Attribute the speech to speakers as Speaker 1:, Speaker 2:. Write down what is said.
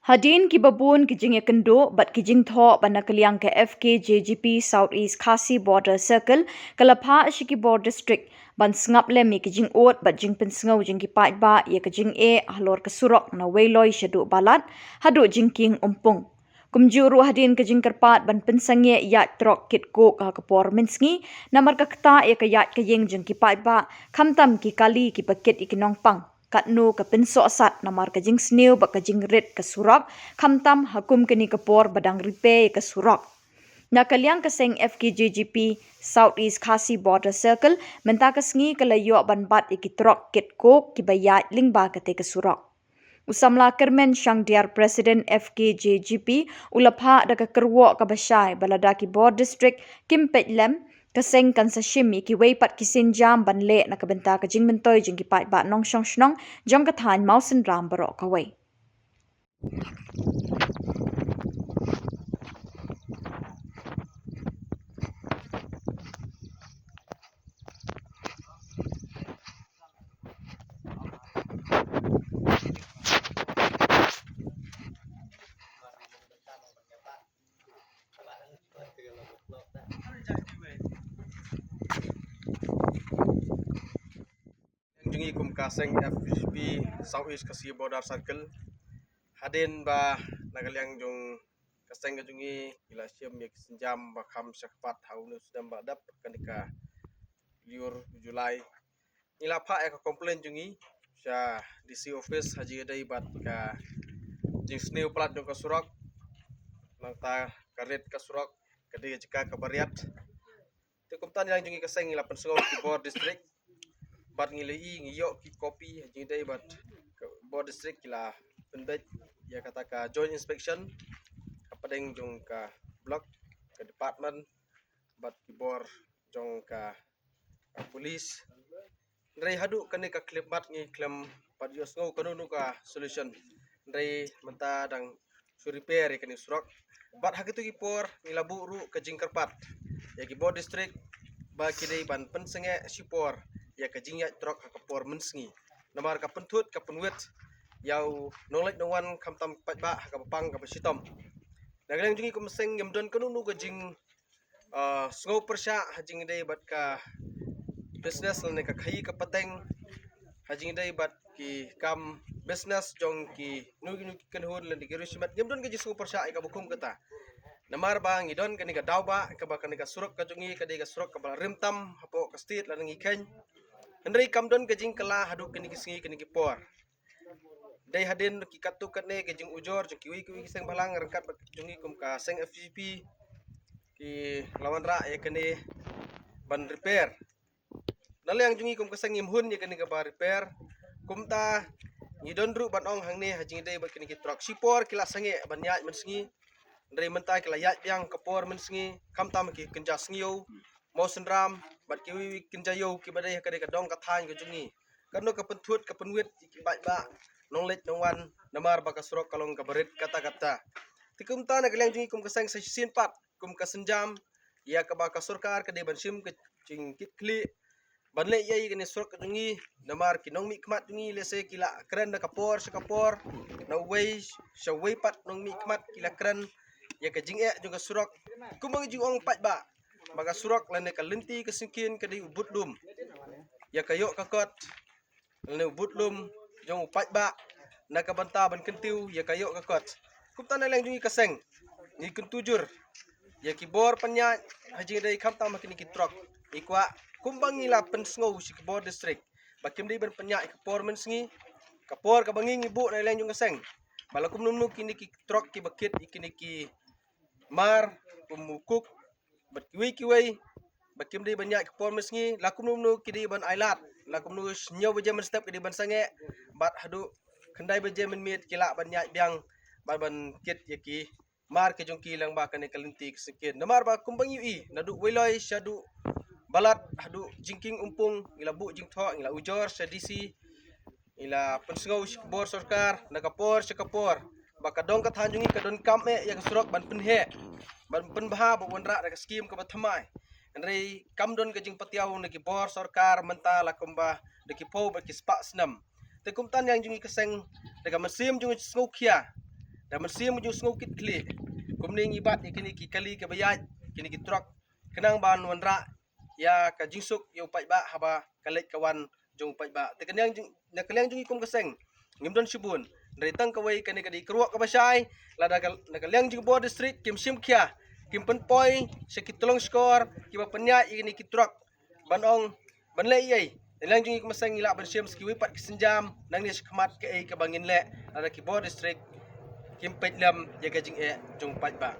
Speaker 1: Hadin ki babun ki jing kendo bat ki jing tho bana kaliang ke FKJGP Southeast Khasi Border Circle kalapha ashiki Border District ban sngap le mi ki jing ot bat jing pen sngau jing ki pai ba ye ki jing e halor ka surok na weiloi shadu balat hadu jing king umpung kumjuru hadin ke jing kerpat ban pensangye ya trok kit ko ka kapor minsngi namar ka kta ye ka yat ka yeng jing ki pai ba khamtam ki kali ki paket ikinong pang katnu ka pinso asat namar ka jing sneu ba ka jing red ka surak khamtam hakum kini kapor badang ripe ka surak na kalyang kaseng FKJGP Southeast Khasi Border Circle menta kasngi kalayo banbat ikitrok kit ko kibayat lingba kate ka surak Usamla Kermen Shangdiar President FKJGP ulapha da ka kerwo ka basai balada ki Board District Kimpet Lem kaseng kan sa shimi ki weipat ki sinjam banle na kabenta ka jing mentoy jing ki pat ba nong shong shnong jong ka than mausin ram baro ka wei
Speaker 2: Jungi kum kaseng FGP Southeast Khasi Border Circle hadin ba nagaliang jung kaseng ka jungi ila siam yak senjam ba kham syakpat haunu sedam ba dap kanika liur Julai ila pha ka komplain jungi sya DC office haji dai bat ka jing sneu plat jung ka surak langta karet ka surak kadi jika ka bariat te kumtan yang jungi kaseng ila pensong ki Board District bat ngilei ngiyo ki kopi haji dai bat Board District kila pendek ya kata ka joint inspection kapadeng jong ka block ka department bat kibor jong ka police ndai hadu kani ka clip bat ngi klem pat yos ngau kanunu ka solution ndai menta dang su repair kani surak bat hagitu kipor ngilabu ru ka jingkarpat ya ki Board District ba kidai ban pensenge sipor ya ka jingya trok hakapor mensngi namar ka pentut ka penwet yau nolek nongwan khamtam patba ka pang ka sitom nagaleng jungi ko meseng yamdon kanunu ka jing snow persya hajing dai bat ka business lane ka khai ka pateng hajing dai bat ki kam business jong ki nugi nugi kanhun lane ki rusimat yamdon ka jing snow persya ka bukum kata namar bang idon kani ka dawba ka ba kani ka surok ka jungi ka dai ka surok ka bal rimtam hapo ka state lane ngi khen andrei kamdon ka jing kala hadu kani ki singi kani ki por dai hadin ki katu katne ke jing ujor jong kiwi kiwi seng balang rangkat jungi kum ka seng FGP ki lawan ra ya kene ban repair nalyang jungi kum ka seng imhun ya kene ka ba repair kum ta ni don ru ban ong hang ne hajing dai ba kene ki truck sipor kila sange ban ya men singi ndrei mentai kila ya yang kapor men singi kam tam ki kenja singiu mosen ram bat kiwi kenja yo ki badai ka dai ka dong ka than ka jungi kanu ka pentut ka penwit ki ba nonglet nongwan namar baka surok kalong kabarit kata-kata tikum ta naglang jungi kum kasang sa sinpat kum kasenjam ya ka baka surkar ka de bansim ke jing kitli banle yai kani surok jungi namar kinong mi kmat jungi lese kila kren na kapor sa kapor na way sa way pat nong mi kmat kila kren ya ka jing e juga surok kumang jing ong pat ba baga surok lane ka linti ka singkin ka de ubudlum ya kayo kakot lane ubudlum jong upat ba nakabanta ban kentiu ya kayo kakot kupta na lang jungi kaseng ni kuntujur ya kibor panya haji dai khamta makini kitrok ikwa kumbang ila pensngo si Board District bakim dai ban panya performance ngi kapor ka bangi ibu na lang jung kaseng balakum numnu kini ki trok ki bakit ikini ki mar pemukuk bat kiwi kiwi bakim dai banyak performance ngi lakum numnu kidi ban ailat lakum nu nyaw bejaman step kidi ban sange bat hadu kendai beje men mit kila ban nya biang ban kit yaki mar ke jongki lang ba kan kalinti sekian namar ba kumbang ui nadu weloi syadu balat hadu jingking umpung ila bu jing tho ila ujor sa DC ila pensngau bor sarkar nakapor sa kapor baka dong ka thanjungi ka don kam e ya surok ban penhe ban penbha ba wonra ka skim ka bathamai andrei kam don ka jing patiaw na ki bor sarkar menta la kumba de ki po ba ki spa snam te kumtan yang jungi kaseng daga masim jungi smokia Dan mesim jung sngau kit kli. Kumning ibat ikini ki kali ke bayaj kini ki truk kenang ban wanra ya ka jingsuk yo pai ba haba kalek kawan jung pai ba. Tekanyang na kaliang jung ikum kaseng. Ngimdon shibun dari tang kawai kani kadi keruak ka basai lada na kaliang jung bo district kim sim kya kim pen poi sekit tolong skor kiba penya ikini ki truk banong banle yai. Kaliang jung ikum kaseng ila ban sim skiwi pat kisenjam nang ni skmat ke ai ka bangin le lada ki bo district kim pet lam ya gajing e jung pai ba.